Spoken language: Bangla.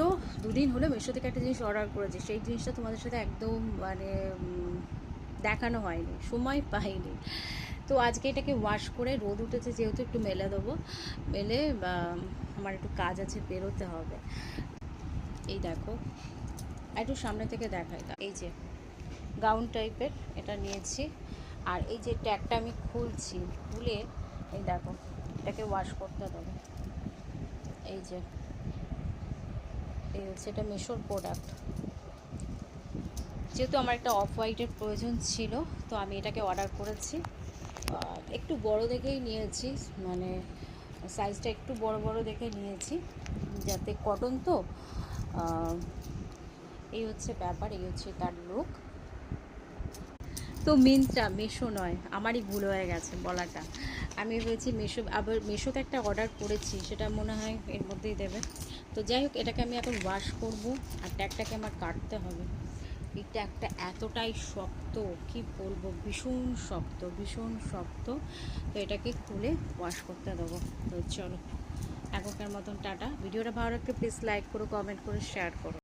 তো দুদিন হলো মিশো থেকে একটা জিনিস অর্ডার করেছি, সেই জিনিসটা তোমাদের সাথে একদম মানে দেখানো হয়নি, সময় পাইনি। তো আজকে এটাকে ওয়াশ করে, রোদ উঠেছে যেহেতু একটু মেলে দেবো, মেলে আমার একটু কাজ আছে, বেরোতে হবে। এই দেখো, একটু সামনে থেকে দেখাই। এই যে গাউন টাইপের এটা নিয়েছি, আর এই যে ট্যাগটা আমি খুলছি, খুলে এই দেখো এটাকে ওয়াশ করতে দেবো। এই যে এই হচ্ছে, এটা মিশোর প্রোডাক্ট। যেহেতু আমার একটা অফ হোয়াইটের প্রয়োজন ছিল, তো আমি এটাকে অর্ডার করেছি। একটু বড় দেখেই নিয়েছি, মানে সাইজটা একটু বড় বড় দেখে নিয়েছি, যাতে কটন তো। এই হচ্ছে ব্যাপার, এই হচ্ছে তার লুক। তো মিন্ত্রা, মিশো নয়, আমারই ভুল হয়ে গেছে বলাটা। আমি ভেবেছি মিশো, আবার মিশোতে একটা অর্ডার করেছি, সেটা মনে হয় এর মধ্যেই দেবে। তো যাই হোক, এটাকে আমি এখন ওয়াশ করব, আর ট্যাগটাকে আমার কাটতে হবে। এই ট্যাগটা এতটাই শক্ত, কি বলবো, ভীষণ শক্ত, ভীষণ শক্ত। তো এটাকে খুলে ওয়াশ করতে দেবো। তো চলো, এখনকার মতন টাটা। ভিডিওটা ভালো লাগলে প্লিজ লাইক করো, কমেন্ট করে শেয়ার করো।